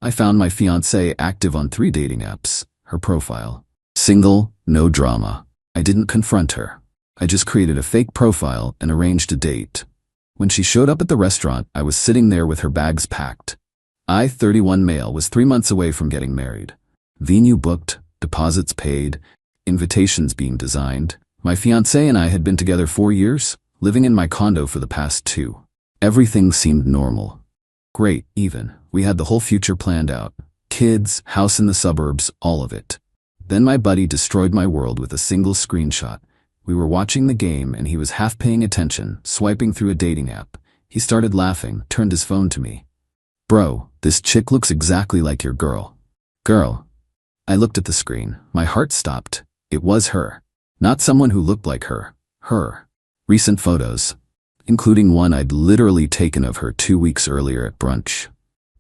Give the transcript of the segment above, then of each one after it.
I found my fiancée active on 3 dating apps. Her profile: single, no drama. I didn't confront her. I just created a fake profile and arranged a date. When she showed up at the restaurant, I was sitting there with her bags packed. I, 31 male, was 3 months away from getting married. Venue booked, deposits paid, invitations being designed. My fiancé and I had been together 4 years, living in my condo for the past 2. Everything seemed normal. Great, even. We had the whole future planned out. Kids, house in the suburbs, all of it. Then my buddy destroyed my world with a single screenshot. We were watching the game and he was half paying attention, swiping through a dating app. He started laughing, turned his phone to me. "Bro, this chick looks exactly like your girl." "Girl?" I looked at the screen. My heart stopped. It was her. Not someone who looked like her. Her. Recent photos, including one I'd literally taken of her 2 weeks earlier at brunch.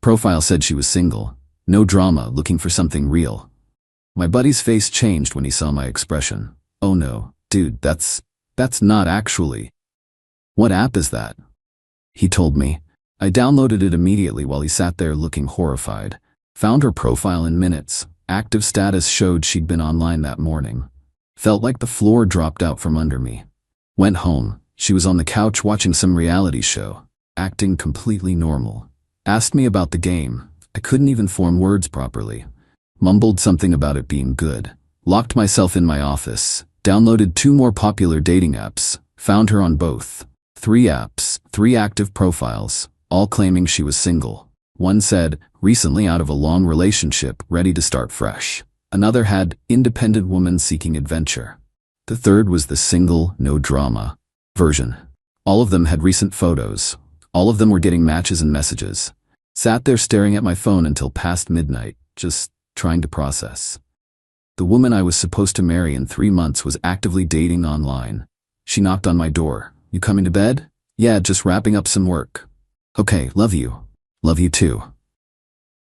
Profile said she was single. No drama, looking for something real. My buddy's face changed when he saw my expression. "Oh no, dude, that's not actually." "What app is that?" He told me. I downloaded it immediately while he sat there looking horrified. Found her profile in minutes. Active status showed she'd been online that morning. Felt like the floor dropped out from under me. Went home. She was on the couch watching some reality show, acting completely normal. Asked me about the game. I couldn't even form words properly. Mumbled something about it being good. Locked myself in my office. Downloaded 2 more popular dating apps. Found her on both. 3 apps, 3 active profiles, all claiming she was single. One said, recently out of a long relationship, ready to start fresh. Another had, independent woman seeking adventure. The third was the single, no drama version. All of them had recent photos. All of them were getting matches and messages. Sat there staring at my phone until past midnight, just trying to process. The woman I was supposed to marry in 3 months was actively dating online. She knocked on my door. "You coming to bed?" "Yeah, just wrapping up some work." "Okay, love you." "Love you too."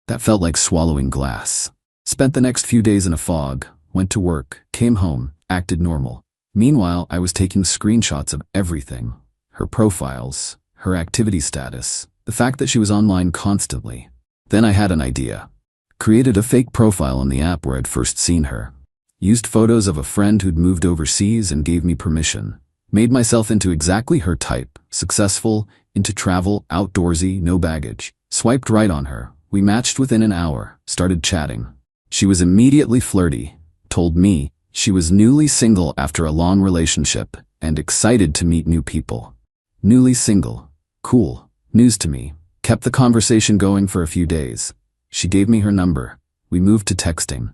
That felt like swallowing glass. Spent the next few days in a fog, went to work, came home, acted normal. Meanwhile, I was taking screenshots of everything. Her profiles, her activity status, the fact that she was online constantly. Then I had an idea. Created a fake profile on the app where I'd first seen her. Used photos of a friend who'd moved overseas and gave me permission. Made myself into exactly her type, successful, into travel, outdoorsy, no baggage. Swiped right on her. We matched within an hour, started chatting. She was immediately flirty, told me she was newly single after a long relationship and excited to meet new people. Newly single. Cool. News to me. Kept the conversation going for a few days. She gave me her number. We moved to texting.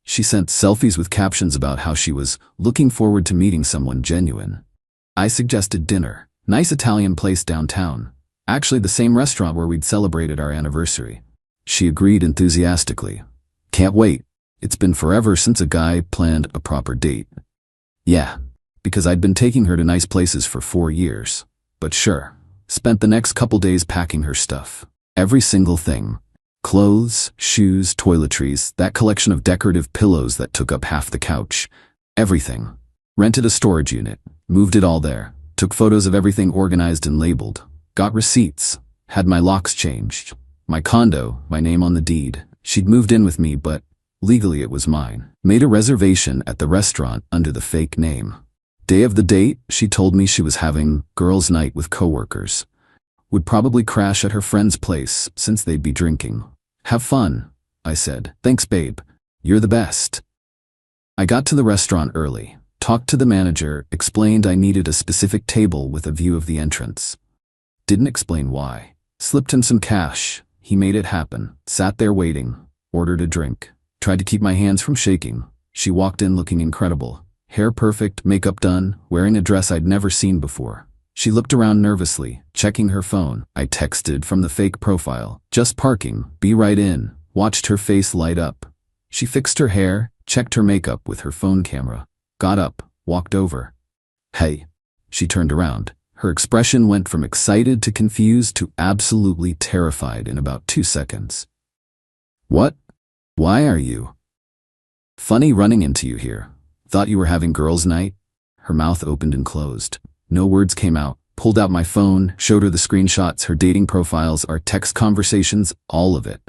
She sent selfies with captions about how she was looking forward to meeting someone genuine. I suggested dinner. Nice Italian place downtown. Actually the same restaurant where we'd celebrated our anniversary. She agreed enthusiastically. "Can't wait. It's been forever since a guy planned a proper date." Yeah, because I'd been taking her to nice places for 4 years. But sure. Spent the next couple days packing her stuff. Every single thing. Clothes, shoes, toiletries, that collection of decorative pillows that took up half the couch. Everything. Rented a storage unit. Moved it all there. Took photos of everything organized and labeled. Got receipts. Had my locks changed. My condo, my name on the deed. She'd moved in with me, but legally it was mine. Made a reservation at the restaurant under the fake name. Day of the date, she told me she was having girls' night with coworkers. Would probably crash at her friend's place since they'd be drinking. "Have fun," I said. "Thanks, babe. You're the best." I got to the restaurant early. Talked to the manager, explained I needed a specific table with a view of the entrance. Didn't explain why. Slipped him some cash. He made it happen. Sat there waiting. Ordered a drink. Tried to keep my hands from shaking. She walked in looking incredible. Hair perfect, makeup done, wearing a dress I'd never seen before. She looked around nervously, checking her phone. I texted from the fake profile. "Just parking, be right in." Watched her face light up. She fixed her hair, checked her makeup with her phone camera. Got up, walked over. "Hey." She turned around. Her expression went from excited to confused to absolutely terrified in about 2 seconds. "What? Why are you?" "Funny running into you here. Thought you were having girls' night." Her mouth opened and closed. No words came out. Pulled out my phone, showed her the screenshots, her dating profiles, our text conversations, all of it.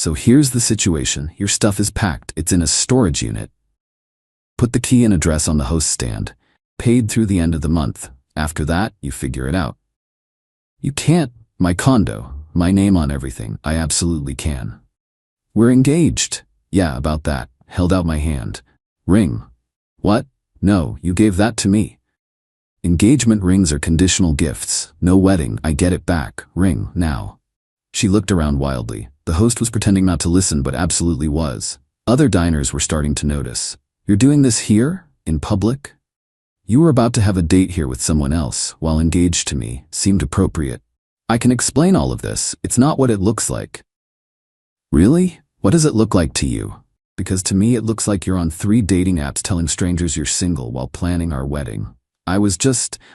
So here's the situation. Your stuff is packed. It's in a storage unit. Put the key and address on the host stand. Paid through the end of the month. After that, you figure it out. You can't. My condo. My name on everything. I absolutely can. We're engaged. Yeah, about that. Held out my hand. Ring. What? No, you gave that to me. Engagement rings are conditional gifts. No wedding. I get it back. Ring, now. She looked around wildly. The host was pretending not to listen, but absolutely was. Other diners were starting to notice. You're doing this here? In public? You were about to have a date here with someone else, while engaged to me, seemed appropriate. I can explain all of this. It's not what it looks like. Really? What does it look like to you? Because to me it looks like you're on 3 dating apps telling strangers you're single while planning our wedding. I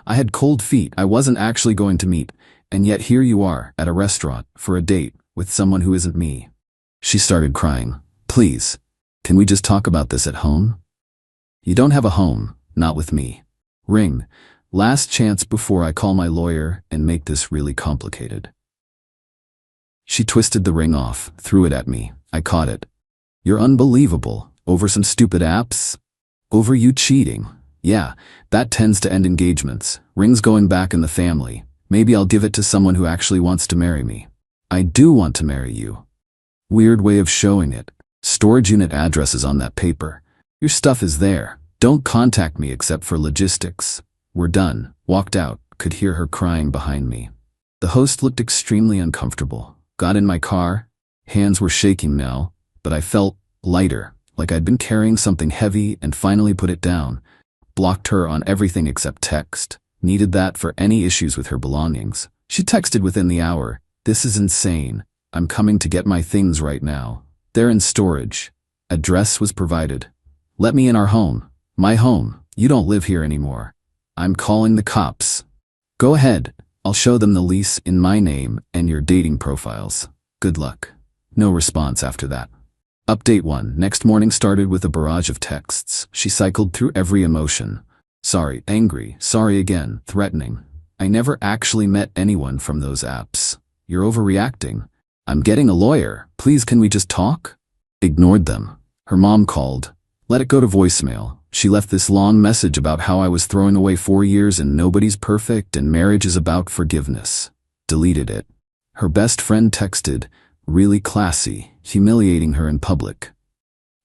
had cold feet. I wasn't actually going to meet, and yet here you are, at a restaurant, for a date, with someone who isn't me. She started crying. Please, can we just talk about this at home? You don't have a home, not with me. Ring. Last chance before I call my lawyer and make this really complicated. She twisted the ring off, threw it at me. I caught it. You're unbelievable. Over some stupid apps? Over you cheating. Yeah, that tends to end engagements. Rings going back in the family. Maybe I'll give it to someone who actually wants to marry me. I do want to marry you. Weird way of showing it. Storage unit address is on that paper. Your stuff is there. Don't contact me except for logistics. We're done. Walked out. Could hear her crying behind me. The host looked extremely uncomfortable. Got in my car. Hands were shaking now, but I felt lighter, like I'd been carrying something heavy and finally put it down. Blocked her on everything except text. Needed that for any issues with her belongings. She texted within the hour. This is insane. I'm coming to get my things right now. They're in storage. Address was provided. Let me in our home. My home. You don't live here anymore. I'm calling the cops. Go ahead. I'll show them the lease in my name and your dating profiles. Good luck. No response after that. Update 1. Next morning started with a barrage of texts. She cycled through every emotion. Sorry, angry, sorry again, threatening. I never actually met anyone from those apps. You're overreacting. I'm getting a lawyer. Please, can we just talk? Ignored them. Her mom called. Let it go to voicemail. She left this long message about how I was throwing away 4 years and nobody's perfect and marriage is about forgiveness. Deleted it. Her best friend texted, really classy, humiliating her in public.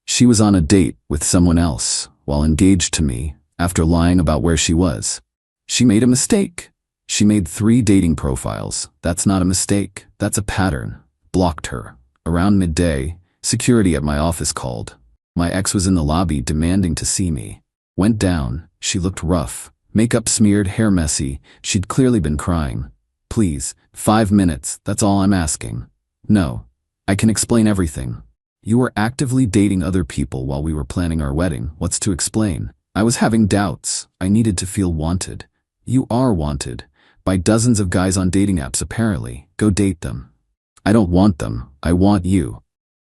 She was on a date with someone else while engaged to me after lying about where she was. She made a mistake. She made 3 dating profiles. That's not a mistake. That's a pattern. Blocked her. Around midday, security at my office called. My ex was in the lobby demanding to see me. Went down. She looked rough. Makeup smeared, hair messy. She'd clearly been crying. Please, 5 minutes. That's all I'm asking. No. I can explain everything. You were actively dating other people while we were planning our wedding. What's to explain? I was having doubts. I needed to feel wanted. You are wanted. By dozens of guys on dating apps apparently. Go date them. I don't want them. I want you.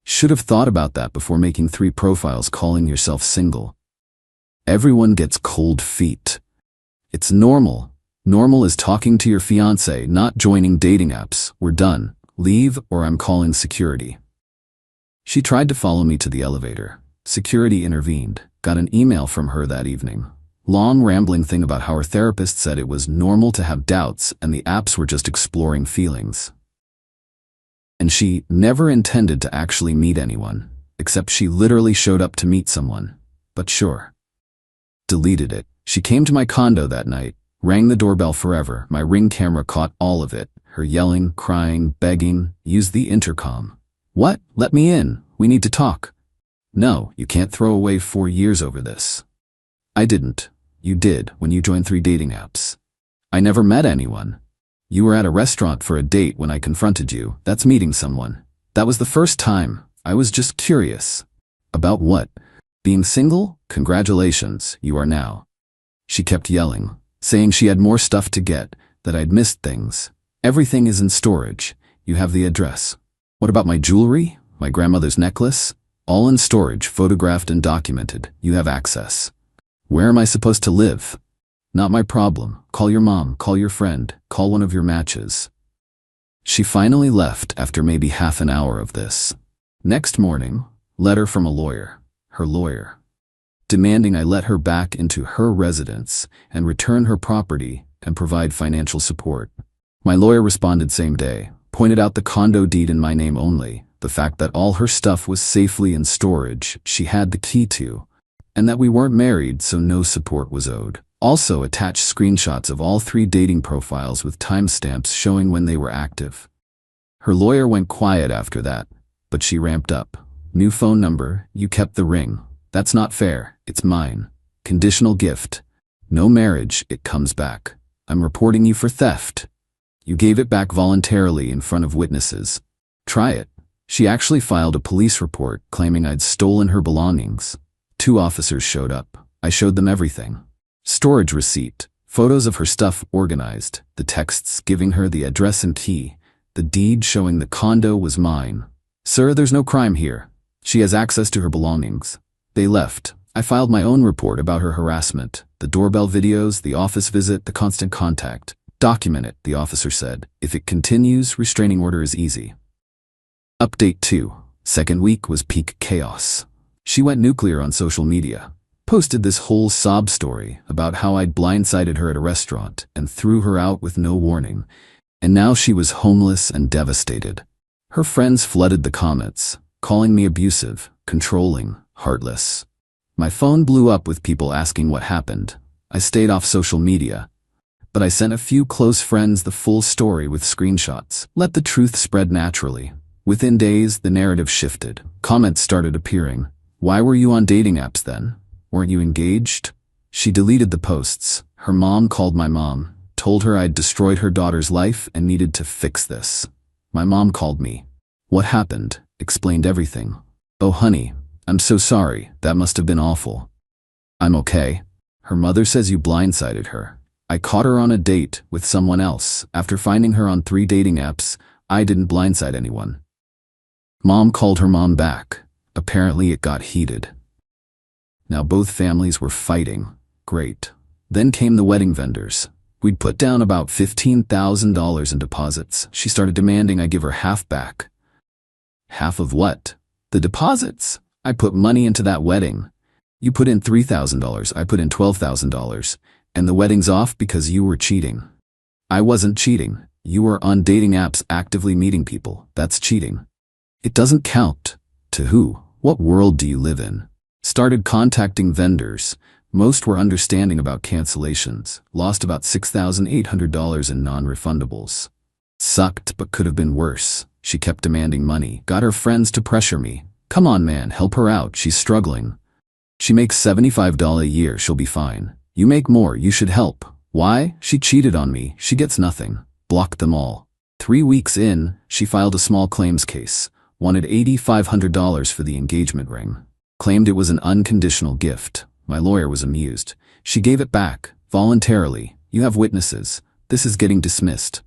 Should have thought about that before making 3 profiles calling yourself single. Everyone gets cold feet. It's normal. Normal is talking to your fiancé, not joining dating apps. We're done. Leave or I'm calling security. She tried to follow me to the elevator. Security intervened. Got an email from her that evening. Long rambling thing about how her therapist said it was normal to have doubts and the apps were just exploring feelings. And she never intended to actually meet anyone, except she literally showed up to meet someone. But sure. Deleted it. She came to my condo that night, rang the doorbell forever. My Ring camera caught all of it. Her yelling, crying, begging, used the intercom. What? Let me in. We need to talk. No, you can't throw away 4 years over this. I didn't. You did when you joined 3 dating apps. I never met anyone. You were at a restaurant for a date when I confronted you. That's meeting someone. That was the first time. I was just curious. About what? Being single? Congratulations, you are now. She kept yelling, saying she had more stuff to get, that I'd missed things. Everything is in storage. You have the address. What about my jewelry? My grandmother's necklace? All in storage, photographed and documented. You have access. Where am I supposed to live? Not my problem. Call your mom, call your friend, call one of your matches. She finally left after maybe half an hour of this. Next morning, letter from a lawyer, her lawyer, demanding I let her back into her residence and return her property and provide financial support. My lawyer responded same day, pointed out the condo deed in my name only, the fact that all her stuff was safely in storage she had the key to, and that we weren't married so no support was owed. Also attached screenshots of all 3 dating profiles with timestamps showing when they were active. Her lawyer went quiet after that, but she ramped up. New phone number, you kept the ring. That's not fair, it's mine. Conditional gift. No marriage, it comes back. I'm reporting you for theft. You gave it back voluntarily in front of witnesses. Try it. She actually filed a police report claiming I'd stolen her belongings. 2 officers showed up. I showed them everything. Storage receipt, photos of her stuff organized, the texts giving her the address and key, the deed showing the condo was mine. Sir, there's no crime here. She has access to her belongings. They left. I filed my own report about her harassment, the doorbell videos, the office visit, the constant contact. Document it, the officer said. If it continues, restraining order is easy. Update 2. Second week was peak chaos. She went nuclear on social media. Posted this whole sob story about how I'd blindsided her at a restaurant and threw her out with no warning. And now she was homeless and devastated. Her friends flooded the comments, calling me abusive, controlling, heartless. My phone blew up with people asking what happened. I stayed off social media, but I sent a few close friends the full story with screenshots. Let the truth spread naturally. Within days, the narrative shifted. Comments started appearing. Why were you on dating apps then? Weren't you engaged? She deleted the posts. Her mom called my mom, told her I'd destroyed her daughter's life and needed to fix this. My mom called me. What happened? Explained everything. Oh honey, I'm so sorry, that must have been awful. I'm okay. Her mother says you blindsided her. I caught her on a date with someone else. After finding her on 3 dating apps, I didn't blindside anyone. Mom called her mom back. Apparently it got heated. Now both families were fighting. Great. Then came the wedding vendors. We'd put down about $15,000 in deposits. She started demanding I give her half back. Half of what? The deposits. I put money into that wedding. You put in $3,000, I put in $12,000, and the wedding's off because you were cheating. I wasn't cheating. You were on dating apps actively meeting people. That's cheating. It doesn't count. To who? What world do you live in? Started contacting vendors. Most were understanding about cancellations. Lost about $6,800 in non-refundables. Sucked, but could have been worse. She kept demanding money. Got her friends to pressure me. Come on man, help her out, she's struggling. She makes $75 a year, she'll be fine. You make more, you should help. Why? She cheated on me, she gets nothing. Blocked them all. 3 weeks in, she filed a small claims case. Wanted $8,500 for the engagement ring. Claimed it was an unconditional gift. My lawyer was amused. She gave it back, voluntarily. You have witnesses. This is getting dismissed.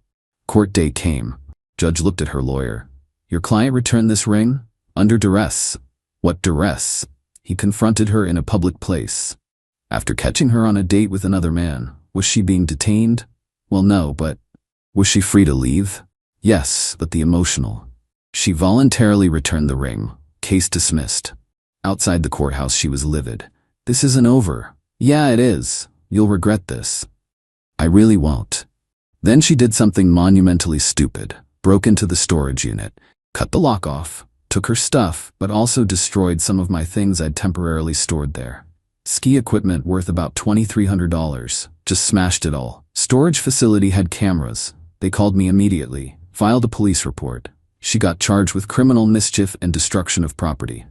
Court day came. Judge looked at her lawyer. Your client returned this ring? Under duress. What duress? He confronted her in a public place. After catching her on a date with another man. Was she being detained? Well, no, but was she free to leave? Yes, but the emotional. She voluntarily returned the ring. Case dismissed. Outside the courthouse, she was livid. This isn't over. Yeah, it is. You'll regret this. I really won't. Then she did something monumentally stupid. Broke into the storage unit, cut the lock off, took her stuff, but also destroyed some of my things I'd temporarily stored there. Ski equipment worth about $2,300. Just smashed it all. Storage facility had cameras. They called me immediately. Filed a police report. She got charged with criminal mischief and destruction of property.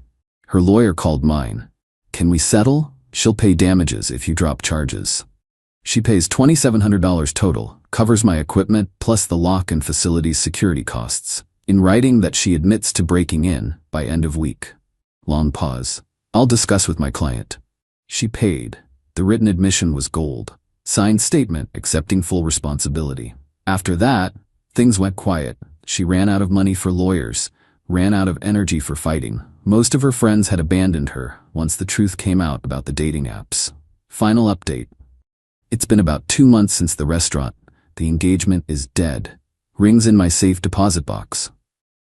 Her lawyer called mine. Can we settle? She'll pay damages if you drop charges. She pays $2,700 total, covers my equipment plus the lock and facility's security costs. In writing that she admits to breaking in by end of week. Long pause. I'll discuss with my client. She paid. The written admission was gold. Signed statement accepting full responsibility. After that, things went quiet. She ran out of money for lawyers, ran out of energy for fighting. Most of her friends had abandoned her once the truth came out about the dating apps. Final update. It's been about 2 months since the restaurant. The engagement is dead. Rings in my safe deposit box.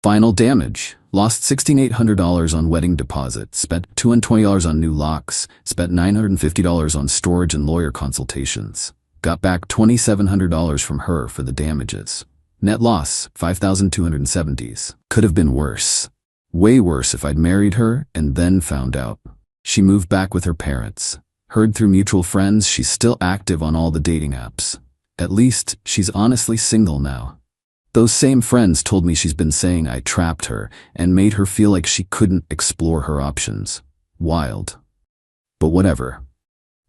Final damage. Lost $1,600 on wedding deposit, spent $220 on new locks, spent $950 on storage and lawyer consultations. Got back $2,700 from her for the damages. Net loss, $5,270. Could have been worse. Way worse if I'd married her and then found out. She moved back with her parents. Heard through mutual friends she's still active on all the dating apps. At least, she's honestly single now. Those same friends told me she's been saying I trapped her and made her feel like she couldn't explore her options. Wild. But whatever.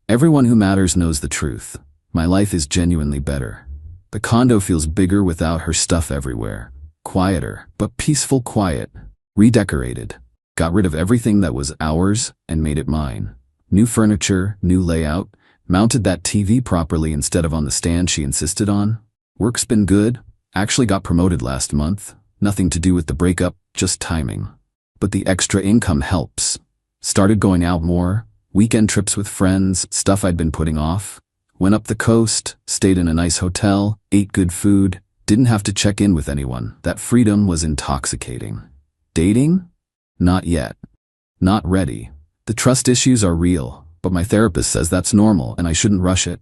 Everyone who matters knows the truth. My life is genuinely better. The condo feels bigger without her stuff everywhere. Quieter, but peaceful quiet. Redecorated. Got rid of everything that was ours and made it mine. New furniture, new layout. Mounted that TV properly instead of on the stand she insisted on. Work's been good. Actually got promoted last month. Nothing to do with the breakup, just timing. But the extra income helps. Started going out more. Weekend trips with friends, stuff I'd been putting off. Went up the coast, stayed in a nice hotel, ate good food. Didn't have to check in with anyone. That freedom was intoxicating. Dating? Not yet. Not ready. The trust issues are real, but my therapist says that's normal and I shouldn't rush it.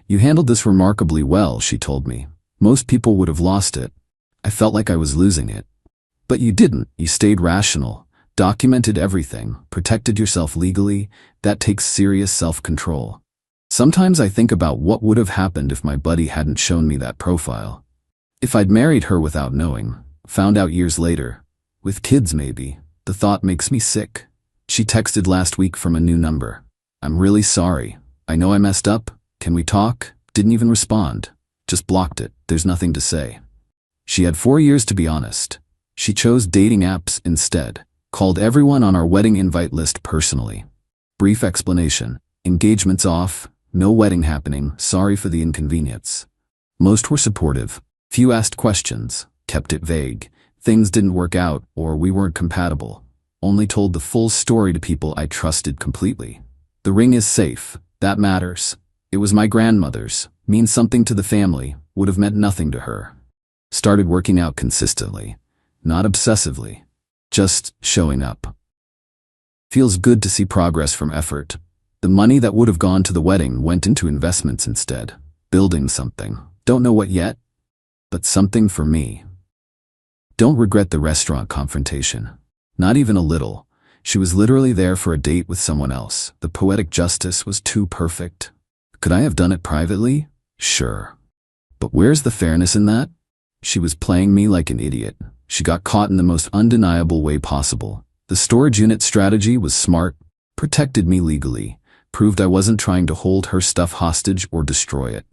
You handled this remarkably well, she told me. Most people would have lost it. I felt like I was losing it. But you didn't. You stayed rational, documented everything, protected yourself legally. That takes serious self-control. Sometimes I think about what would have happened if my buddy hadn't shown me that profile. If I'd married her without knowing, found out years later, with kids maybe, the thought makes me sick. She texted last week from a new number. I'm really sorry. I know I messed up. Can we talk? Didn't even respond. Just blocked it. There's nothing to say. She had 4 years to be honest. She chose dating apps instead. Called everyone on our wedding invite list personally. Brief explanation. Engagement's off. No wedding happening. Sorry for the inconvenience. Most were supportive. Few asked questions. Kept it vague. Things didn't work out or we weren't compatible. Only told the full story to people I trusted completely. The ring is safe. That matters. It was my grandmother's. Means something to the family. Would have meant nothing to her. Started working out consistently. Not obsessively. Just showing up. Feels good to see progress from effort. The money that would have gone to the wedding went into investments instead. Building something. Don't know what yet, but something for me. Don't regret the restaurant confrontation. Not even a little. She was literally there for a date with someone else. The poetic justice was too perfect. Could I have done it privately? Sure. But where's the fairness in that? She was playing me like an idiot. She got caught in the most undeniable way possible. The storage unit strategy was smart, protected me legally, proved I wasn't trying to hold her stuff hostage or destroy it.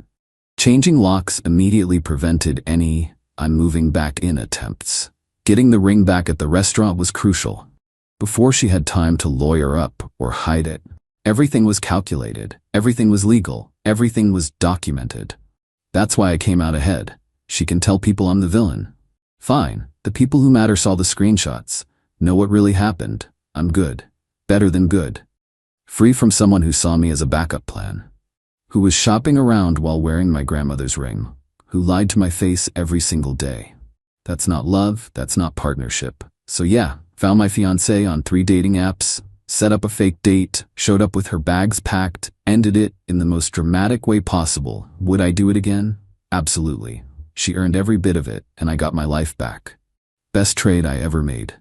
Changing locks immediately prevented any "I'm moving back in" attempts. Getting the ring back at the restaurant was crucial. Before she had time to lawyer up or hide it. Everything was calculated, everything was legal, everything was documented. That's why I came out ahead. She can tell people I'm the villain. Fine, the people who matter saw the screenshots, know what really happened. I'm good. Better than good. Free from someone who saw me as a backup plan. Who was shopping around while wearing my grandmother's ring. Who lied to my face every single day. That's not love, that's not partnership. So yeah, found my fiancée on 3 dating apps, set up a fake date, showed up with her bags packed, ended it in the most dramatic way possible. Would I do it again? Absolutely. She earned every bit of it, and I got my life back. Best trade I ever made.